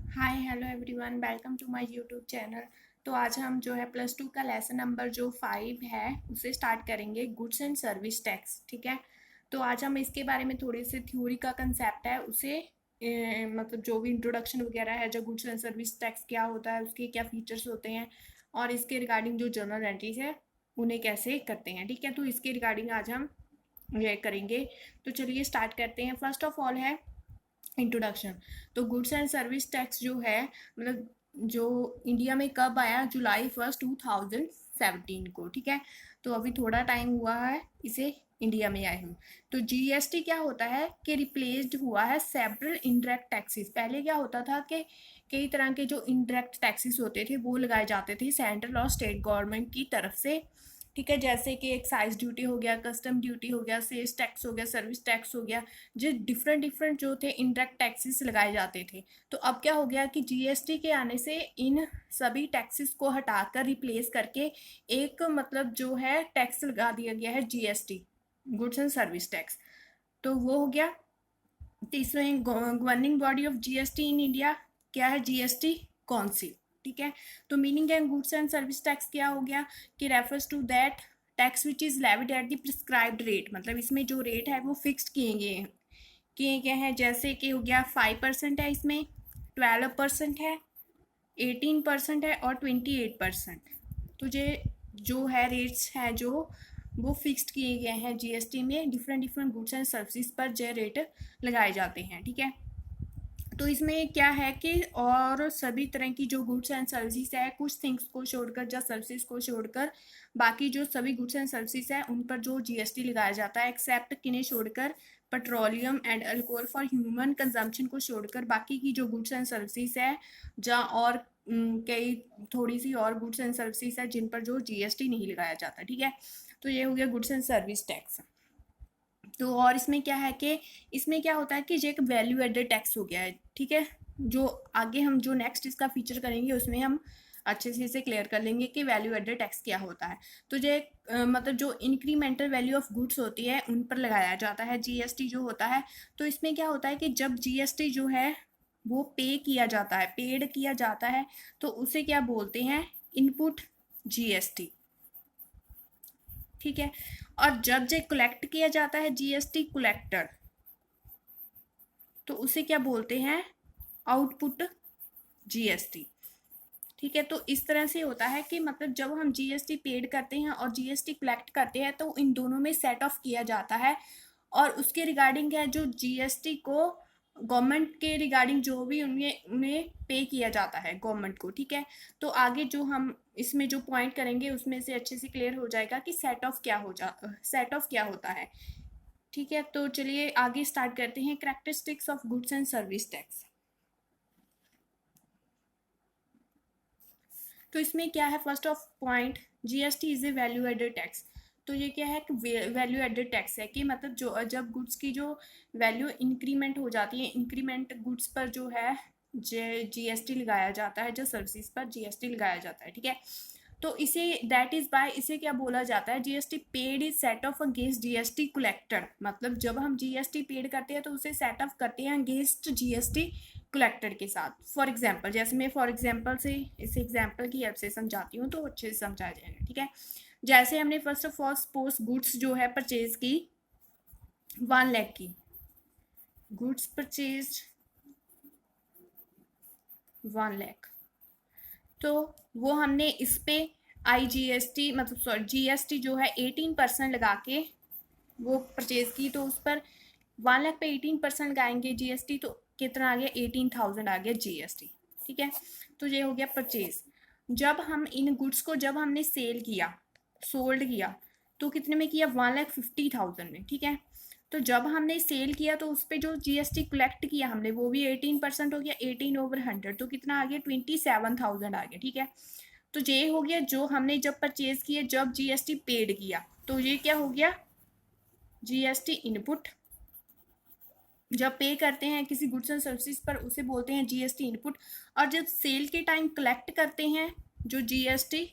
Hi hello everyone, welcome to my YouTube channel. तो आज हम जो है प्लस 2 का लेसन नंबर जो 5 है उसे स्टार्ट करेंगे, गुड्स एंड सर्विस टैक्स। ठीक है। तो आज हम इसके बारे में थोड़ी सी थ्योरी का कंसेप्ट है उसे मतलब जो भी इंट्रोडक्शन वगैरह है, जो गुड्स एंड सर्विस टैक्स क्या होता है, उसके क्या फीचर्स होते हैं और इसके रिगार्डिंग जो जर्नल एंट्रीज है उन्हें कैसे करते हैं। ठीक है। तो इसके रिगार्डिंग आज हम ये करेंगे। तो चलिए स्टार्ट करते हैं। फर्स्ट ऑफ ऑल है इंट्रोडक्शन। तो गुड्स एंड सर्विस टैक्स जो है मतलब जो इंडिया में कब आया, जुलाई 1 2017 को। ठीक है। तो अभी थोड़ा टाइम हुआ है इसे इंडिया में आए हुए। तो जीएसटी क्या होता है कि रिप्लेस्ड हुआ है सेवरल इनडायरेक्ट टैक्सेस। पहले क्या होता था कि कई तरह के जो इनडायरेक्ट टैक्सेस होते थे वो लगाए जाते थे सेंट्रल और स्टेट गवर्नमेंट की तरफ से। ठीक है। जैसे कि एक्साइज ड्यूटी हो गया, कस्टम ड्यूटी हो गया, सेल्स टैक्स हो गया, सर्विस टैक्स हो गया। जो डिफरेंट डिफरेंट जो थे इनडायरेक्ट टैक्सेस लगाए जाते थे। तो अब क्या हो गया कि जीएसटी के आने से इन सभी टैक्सेस को हटाकर रिप्लेस करके एक मतलब जो है टैक्स लगा दिया गया है, GST, goods and service tax. तो वो हो गया। तीसरा, governing body of GST in India क्या है, जीएसटी काउंसिल। ठीक है। तो मीनिंग है गुड्स एंड सर्विस टैक्स क्या हो गया कि refers to that tax which is levied at the prescribed rate. मतलब इसमें जो रेट है वो फिक्स्ड किए गए हैं। जैसे कि हो गया 5% है, इसमें 12% है, 18% है और 28%। तो ये जो है रेट्स हैं जो वो फिक्स्ड किए गए हैं जीएसटी में। Different different goods and services पर जो रेट लगाए जाते हैं। ठीक है। तो इसमें क्या है कि और सभी तरह की जो गुड्स एंड सर्विसेज है, कुछ थिंग्स को छोड़कर या सर्विसेज को छोड़कर बाकी जो सभी गुड्स एंड सर्विसेज है उन पर जो जीएसटी लगाया जाता है, एक्सेप्ट किन्हें छोड़कर petroleum and alcohol for human consumption को छोड़कर बाकी की जो गुड्स एंड सर्विसेज है जहाँ और कई थोड़ी सी और गुड्स एंड सर्विसेज है जिन पर जो जीएसटी नहीं लगाया जाता। ठीक है। तो ये हो गया गुड्स एंड सर्विस टैक्स। तो और इसमें क्या है कि इसमें क्या होता है कि ये एक वैल्यू एडेड टैक्स हो गया है। ठीक है। जो आगे हम जो नेक्स्ट इसका फीचर करेंगे उसमें हम अच्छे से इसे क्लियर कर लेंगे कि वैल्यू एडेड टैक्स क्या होता है। तो ये मतलब जो इंक्रीमेंटल वैल्यू ऑफ गुड्स होती है उन पर लगाया जाता है जीएसटी जो होता है। तो इसमें क्या होता है कि जब जीएसटी जो है वो पे किया जाता है, पेड किया जाता है, तो उसे क्या बोलते हैं, इनपुट जीएसटी। ठीक है। और जब जे कलेक्ट किया जाता है जीएसटी कलेक्टर, तो उसे क्या बोलते हैं, आउटपुट जीएसटी। ठीक है। तो इस तरह से होता है कि मतलब जब हम जीएसटी पेड करते हैं और जीएसटी कलेक्ट करते हैं तो इन दोनों में सेट ऑफ किया जाता है। और उसके रिगार्डिंग है जो जीएसटी को गवर्नमेंट के रिगार्डिंग जो भी उन्हें उन्हें पे किया जाता है गवर्नमेंट को। ठीक है। तो आगे जो हम इसमें जो पॉइंट करेंगे उसमें से अच्छे से क्लियर हो जाएगा कि सेट ऑफ क्या होता है। ठीक है। तो चलिए आगे स्टार्ट करते हैं, characteristics of goods and service tax. तो इसमें क्या है, first of point, GST is a value added tax. तो ये क्या है कि वैल्यू एडेड टैक्स है कि मतलब जो जब गुड्स की जो वैल्यू इंक्रीमेंट हो जाती है, इंक्रीमेंट गुड्स पर जो है जीएसटी लगाया जाता है, जो सर्विसेज पर जीएसटी लगाया जाता है। ठीक है। तो इसे दैट इज बाय इसे क्या बोला जाता है, GST paid is set off against GST collector. मतलब जब हम जीएसटी पेड करते हैं तो उसे सेट ऑफ करते हैं अगेंस्ट जीएसटी कलेक्टेड के साथ। फॉर एग्जाम्पल, जैसे मैं फॉर एग्जाम्पल से इस एग्जाम्पल की हेल्प से समझाती हूँ तो अच्छे से समझा जाएगा। ठीक है। जैसे हमने first of all suppose goods जो है परचेज की 1 लाख की, गुड्स परचेज 1 लाख, तो वो हमने इस पे आईजीएसटी मतलब सॉरी जीएसटी जो है 18% लगा के वो परचेज की। तो उस पर 1 लाख पे 18% लगाएंगे जीएसटी, तो कितना आ गया, 18,000 आ गया जीएसटी। ठीक है। तो ये हो गया परचेज। जब हम इन गुड्स को जब हमने सेल किया, सोल्ड किया, तो कितने में किया, 1,50,000 में। ठीक है। तो जब हमने सेल किया तो उस पर जो जीएसटी कलेक्ट किया हमने वो भी 18% हो गया, 18/100, तो कितना आ गया, 27,000 आ गया। ठीक है। तो ये हो गया जो हमने जब परचेज किया, जब जीएसटी पेड किया, तो ये क्या हो गया, जीएसटी इनपुट। जब पे करते हैं किसी गुड्स एंड सर्विसेज पर उसे बोलते हैं जीएसटी इनपुट। और जब सेल के टाइम कलेक्ट करते हैं जो जीएसटी,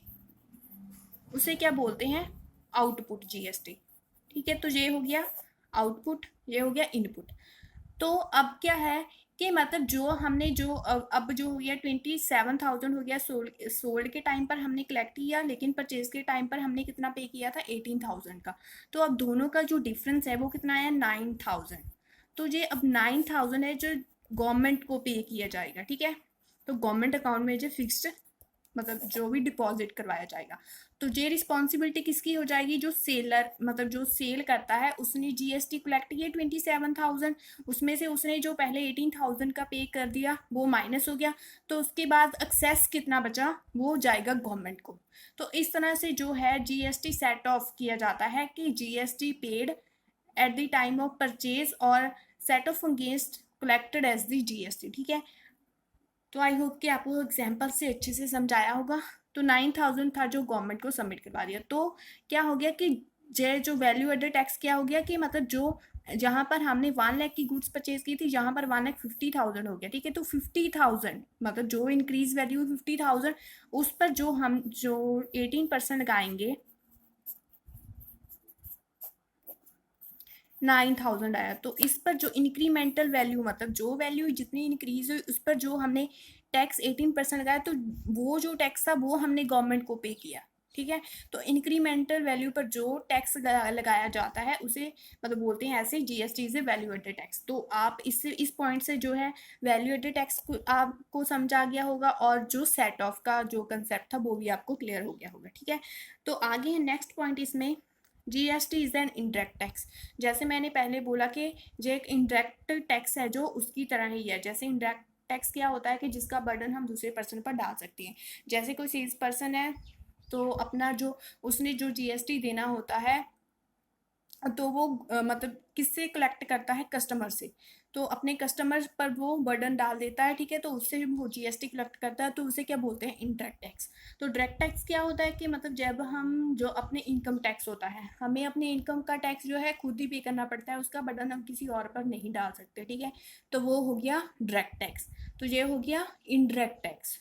उसे क्या बोलते हैं, आउटपुट जीएसटी। ठीक है। तो ये हो गया आउटपुट, ये हो गया इनपुट। तो अब क्या है, कि मतलब जो हमने जो अब जो हो गया 27,000 हो गया, सोल्ड के टाइम पर हमने कलेक्ट किया, लेकिन परचेज के टाइम पर हमने कितना पे किया था 18,000 का। तो अब दोनों का जो डिफरेंस है वो कितना है 9,000। तो ये अब 9,000 है जो गवर्नमेंट को पे किया जाएगा, ठीक है। तो गवर्नमेंट अकाउंट में जो फिक्स्ड मतलब जो भी डिपॉजिट करवाया जाएगा, तो ये रिस्पॉन्सिबिलिटी किसकी हो जाएगी, जो सेलर मतलब जो सेल करता है उसने जीएसटी कलेक्ट किया 27,000, उसमें से उसने जो पहले 18,000 का पे कर दिया वो माइनस हो गया, तो उसके बाद एक्सेस कितना बचा वो जाएगा गवर्नमेंट को। तो इस तरह से जो है जीएसटी सेट ऑफ किया जाता है कि GST paid at the time of purchase और set off against collected as the GST, ठीक है। तो आई होप कि आपको एग्जाम्पल से अच्छे से समझाया होगा। तो 9,000 था जो गवर्नमेंट को सबमिट करवा दिया, तो क्या हो गया कि जो वैल्यू एडेड टैक्स क्या हो गया कि मतलब जो जहां पर हमने 1 लाख की गुड्स परचेज की थी, जहां पर 1,50,000 हो गया, ठीक है। तो 50,000 मतलब जो इंक्रीज वैल्यू 50,000, उस पर जो हम जो 18% लगाएंगे 9,000 आया, तो इस पर जो इंक्रीमेंटल वैल्यू मतलब जो वैल्यू जितनी इंक्रीज हुई उस पर जो हमने टैक्स 18% लगाया, तो वो जो टैक्स था वो हमने गवर्नमेंट को पे किया, ठीक है। तो इंक्रीमेंटल वैल्यू पर जो टैक्स लगाया जाता है उसे मतलब बोलते हैं ऐसे जीएसटी से वैल्यू एडेड टैक्स। तो आप इससे इस पॉइंट से जो है वैल्यू एडेड टैक्स को आपको समझ आ गया होगा, और जो सेट ऑफ का जो कंसेप्ट था वो भी आपको क्लियर हो गया होगा, ठीक है। तो आगे है नेक्स्ट पॉइंट इसमें, GST is an indirect tax. जैसे मैंने पहले बोला कि जो एक इनडायरेक्ट टैक्स है जो उसकी तरह ही है। जैसे इनडायरेक्ट टैक्स क्या होता है कि जिसका बर्डन हम दूसरे पर्सन पर डाल सकते हैं। जैसे कोई सेल्स पर्सन है तो अपना जो उसने जो जीएसटी देना होता है, तो वो मतलब किससे कलेक्ट करता है, कस्टमर से। तो अपने कस्टमर पर वो बर्डन डाल देता है, ठीक है। तो उससे वो जीएसटी कलेक्ट करता है, तो उसे क्या बोलते हैं, इनडायरेक्ट टैक्स। तो डायरेक्ट टैक्स क्या होता है कि मतलब जब हम जो अपने इनकम टैक्स होता है, हमें अपने इनकम का टैक्स जो है खुद ही पे करना पड़ता है, उसका बर्डन हम किसी और पर नहीं डाल सकते, ठीक है। तो वो हो गया डायरेक्ट टैक्स। तो ये हो गया इनडायरेक्ट टैक्स।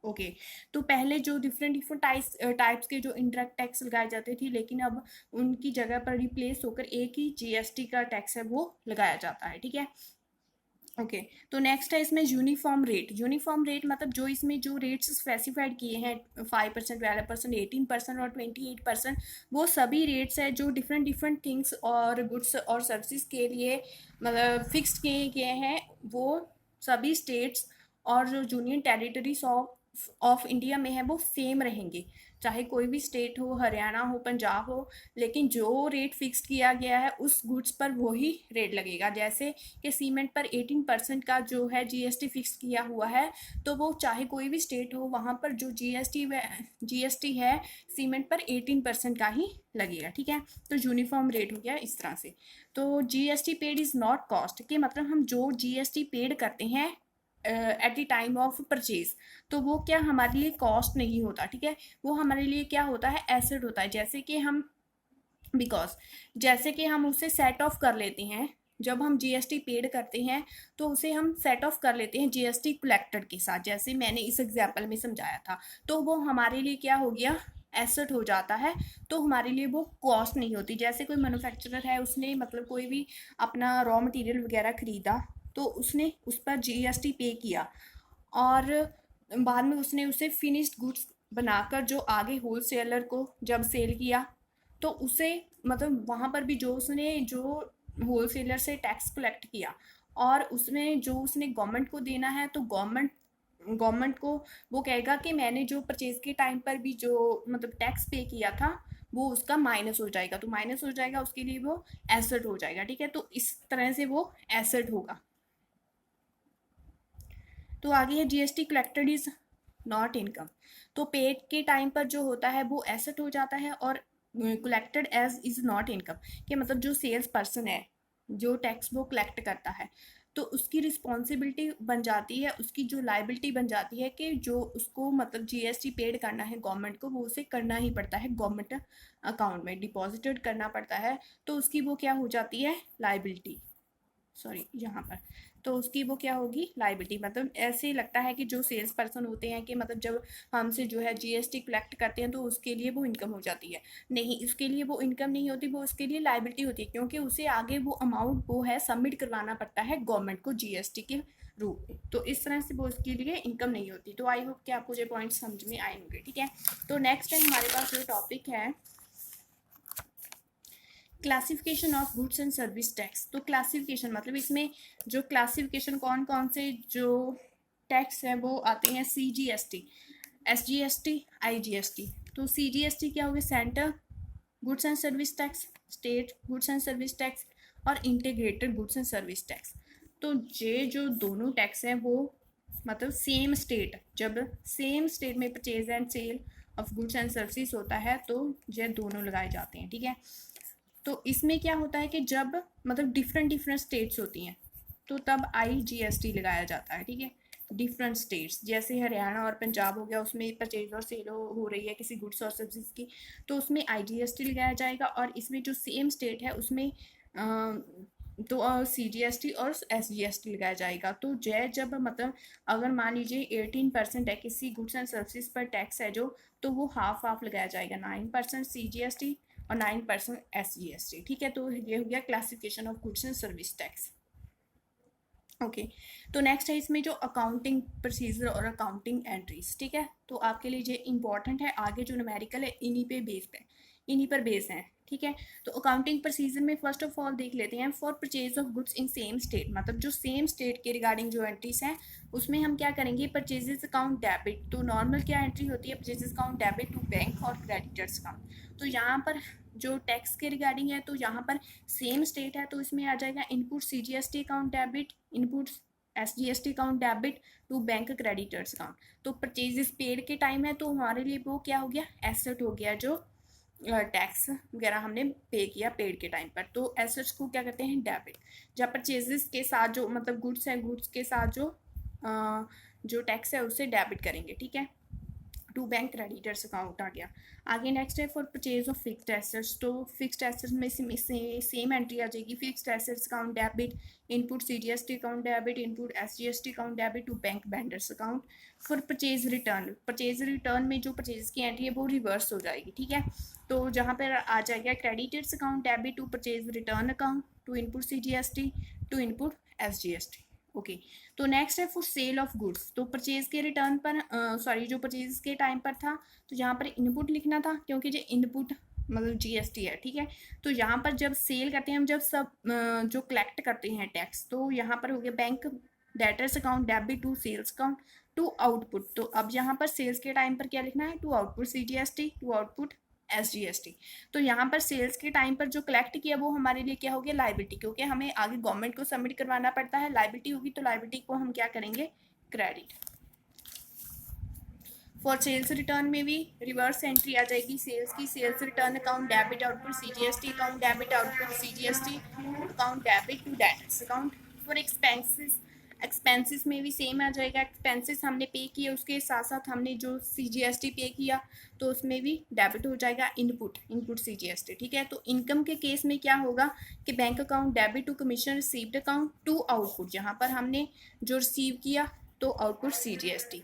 ओके। तो पहले जो डिफरेंट डिफरेंट टाइप्स के जो इनडायरेक्ट टैक्स लगाए जाते थे, लेकिन अब उनकी जगह पर रिप्लेस होकर एक ही जीएसटी का टैक्स है वो लगाया जाता है, ठीक है। ओके। तो नेक्स्ट है इसमें यूनिफॉर्म रेट। यूनिफॉर्म रेट मतलब जो इसमें जो रेट्स स्पेसिफाइड किए हैं 5%, 12%, 18% और 28%, वो सभी रेट्स है जो डिफरेंट डिफरेंट थिंग्स और गुड्स और सर्विसेज के लिए मतलब फिक्स्ड किए गए हैं। वो सभी स्टेट्स और जो यूनियन टेरिटरीज ऑफ इंडिया में है वो सेम रहेंगे, चाहे कोई भी स्टेट हो, हरियाणा हो, पंजाब हो, लेकिन जो रेट फिक्स किया गया है उस गुड्स पर वही रेट लगेगा। जैसे कि सीमेंट पर 18% का जो है जीएसटी फिक्स किया हुआ है, तो वो चाहे कोई भी स्टेट हो वहाँ पर जो जीएसटी है सीमेंट पर 18% का ही लगेगा, ठीक है। तो यूनिफॉर्म रेट हो गया इस तरह से। तो GST paid is not cost, कि मतलब हम जो जीएसटी पेड करते हैं eight the time of purchase, तो वो क्या हमारे लिए कॉस्ट नहीं होता, ठीक है। वो हमारे लिए क्या होता है, एसेट होता है। जैसे कि हम बिकॉज जैसे कि हम उसे सेट ऑफ कर लेते हैं, जब हम जीएसटी पेड करते हैं तो उसे हम सेट ऑफ कर लेते हैं जीएसटी कलेक्टेड के साथ, जैसे मैंने इस एग्जाम्पल में समझाया था। तो वो हमारे लिए क्या हो गया, एसेट हो जाता है। तो हमारे लिए वो कॉस्ट नहीं होती। जैसे कोई मैन्युफैक्चरर है, उसने मतलब कोई भी अपना रॉ मटेरियल वगैरह खरीदा, तो उसने उस पर जीएसटी पे किया, और बाद में उसने उसे फिनिश्ड गुड्स बनाकर जो आगे होलसेलर को जब सेल किया, तो उसे मतलब वहाँ पर भी जो उसने जो होलसेलर से टैक्स कलेक्ट किया, और उसमें जो उसने गवर्नमेंट को देना है, तो गवर्नमेंट को वो कहेगा कि मैंने जो परचेज के टाइम पर भी जो मतलब टैक्स पे किया था वो उसका माइनस हो जाएगा। तो माइनस हो जाएगा, उसके लिए वो एसेट हो जाएगा, ठीक है। तो इस तरह से वो एसेट होगा। तो आगे है GST collected is not income. तो पेड के टाइम पर जो होता है वो एसेट हो जाता है, और collected as is not income, कि मतलब जो सेल्स पर्सन है जो टैक्स वो कलेक्ट करता है, तो उसकी रिस्पॉन्सिबिलिटी बन जाती है, उसकी जो लाइबिलिटी बन जाती है कि जो उसको मतलब जीएसटी पेड करना है गवर्नमेंट को, वो उसे करना ही पड़ता है, गवर्नमेंट अकाउंट में डिपॉजिटेड करना पड़ता है। तो उसकी वो क्या हो जाती है, लाइबिलिटी, सॉरी यहाँ पर। तो उसकी वो क्या होगी, लाइबिलिटी। मतलब ऐसे ही लगता है कि जो सेल्स पर्सन होते हैं कि मतलब जब हमसे जो है जीएसटी कलेक्ट करते हैं तो उसके लिए वो इनकम हो जाती है। नहीं, उसके लिए वो इनकम नहीं होती, वो उसके लिए लाइबिलिटी होती है, क्योंकि उसे आगे वो अमाउंट वो है सबमिट करवाना पड़ता है गवर्नमेंट को जीएसटी के रूप में। तो इस तरह से वो उसके लिए इनकम नहीं होती। तो आई होप कि आपको ये पॉइंट समझ में आए होंगे, ठीक है। तो नेक्स्ट है हमारे पास जो टॉपिक है classification of goods and service tax. तो क्लासिफिकेशन मतलब इसमें जो क्लासिफिकेशन कौन कौन से जो टैक्स है वो आते हैं, CGST, SGST, IGST। तो CGST क्या हो गया, centre goods and service tax, state goods and service tax, और integrated goods and service tax. तो ये जो दोनों टैक्स हैं वो मतलब सेम स्टेट, जब सेम स्टेट में purchase and sale of goods and service होता है तो ये दोनों लगाए जाते हैं, ठीक है। तो इसमें क्या होता है कि जब मतलब डिफरेंट डिफरेंट स्टेट्स होती हैं तो तब IGST लगाया जाता है, ठीक है। डिफरेंट स्टेट्स जैसे हरियाणा और पंजाब हो गया, उसमें परचेज और सेल हो रही है किसी गुड्स और सर्विस की, तो उसमें IGST लगाया जाएगा। और इसमें जो सेम स्टेट है उसमें तो CGST और SGST लगाया जाएगा। तो जब मतलब अगर मान लीजिए 18% है किसी गुड्स एंड सर्विस पर टैक्स है जो, तो वो हाफ हाफ लगाया जाएगा, 9% CGST और 9% SGST, ठीक है। तो ये हो गया classification of goods and service tax. Okay तो नेक्स्ट है इसमें जो अकाउंटिंग प्रोसीजर और अकाउंटिंग एंट्रीज, ठीक है। तो आपके लिए ये इंपॉर्टेंट है, आगे जो न्यूमेरिकल है इन्हीं पर बेस है, ठीक है। तो अकाउंटिंग प्रोसीजर में फर्स्ट ऑफ ऑल देख लेते हैं for purchase of goods in same state, मतलब जो सेम स्टेट के रिगार्डिंग जो एंट्रीज हैं उसमें हम क्या करेंगे, परचेजेस अकाउंट डेबिट। तो नॉर्मल क्या एंट्री होती है, purchases account debit to bank और क्रेडिटर्स अकाउंट। तो यहाँ पर जो टैक्स के रिगार्डिंग है तो यहाँ पर सेम स्टेट है तो इसमें आ जाएगा input CGST account debit, input SGST account debit to bank creditors account. तो परचेजेस पेड के टाइम है तो हमारे लिए वो क्या हो गया, एसेट हो गया, जो टैक्स वगैरह हमने पे किया पेड के टाइम पर, तो एसेट्स को क्या करते हैं, डेबिट। जब परचेजेस के साथ जो मतलब गुड्स है, गुड्स के साथ जो टैक्स है उससे डेबिट करेंगे, ठीक है। टू बैंक क्रेडिटर्स अकाउंट आ गया। आगे नेक्स्ट है for purchase of fixed assets. तो फिक्स्ड एसेट्स में सेम एंट्री आ जाएगी, fixed assets account debit, input CGST account debit, input SGST account debit to bank vendors account. For purchase return में जो परचेज की एंट्री है वो रिवर्स हो जाएगी, ठीक है। तो जहाँ पर आ जाएगा creditors account debit to purchase return account to input CGST to input SGST। Okay तो नेक्स्ट है फॉर सेल ऑफ गुड्स। तो परचेज के रिटर्न पर जो परचेज के टाइम पर था तो यहाँ पर इनपुट लिखना था क्योंकि ये इनपुट मतलब GST है, ठीक है। तो यहाँ पर जब सेल करते हैं हम, जब सब जो कलेक्ट करते हैं टैक्स, तो यहाँ पर हो गया bank debtors account debit to sales account to output. तो अब यहाँ पर सेल्स के टाइम पर क्या लिखना है, to output CGST to output SGST। तो यहाँ पर सेल्स के टाइम पर जो कलेक्ट किया वो हमारे लिए क्या हो गया, लाइबिलिटी, क्योंकि हमें आगे गवर्नमेंट को सबमिट करवाना पड़ता है। लाइबिलिटी होगी तो लाइबिलिटी को हम क्या करेंगे, क्रेडिट। फॉर सेल्स रिटर्न में भी रिवर्स एंट्री आ जाएगी सेल्स की, sales return account debit output CGST account debit output CGST account debit to debtors account. For expenses में भी सेम आ जाएगा, एक्सपेंसेस हमने पे किए उसके साथ साथ हमने जो CGST पे किया तो उसमें भी डेबिट हो जाएगा इनपुट CGST, ठीक है। तो इनकम के केस में क्या होगा कि bank account debit to commission received account to output, यहाँ पर हमने जो रिसीव किया तो आउटपुट CGST।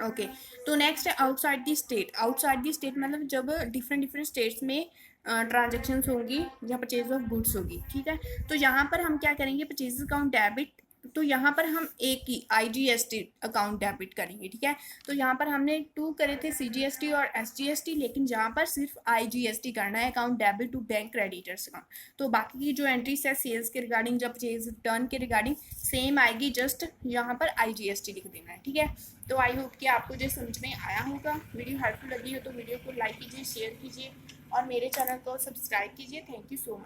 ओके तो नेक्स्ट है outside the state. Outside the state मतलब जब डिफरेंट स्टेट्स में ट्रांजेक्शन्स होंगी या परचेज ऑफ गुड्स होगी, ठीक है। तो यहाँ पर हम क्या करेंगे, परचेज अकाउंट डेबिट, तो यहाँ पर हम एक ही IGST अकाउंट डेबिट करेंगे, ठीक है। तो यहाँ पर हमने 2 करे थे CGST और SGST, लेकिन यहाँ पर सिर्फ IGST करना है, account debit to bank creditors account. तो बाकी की जो एंट्रीज है सेल्स के रिगार्डिंग जब परचेज रिटर्न के रिगार्डिंग सेम आएगी, जस्ट यहाँ पर IGST लिख देना है, ठीक है। तो आई होप कि आपको जो समझ में आया होगा। वीडियो हेल्पफुल लगी हो तो वीडियो को लाइक कीजिए, शेयर कीजिए और मेरे चैनल को सब्सक्राइब कीजिए। Thank you so much.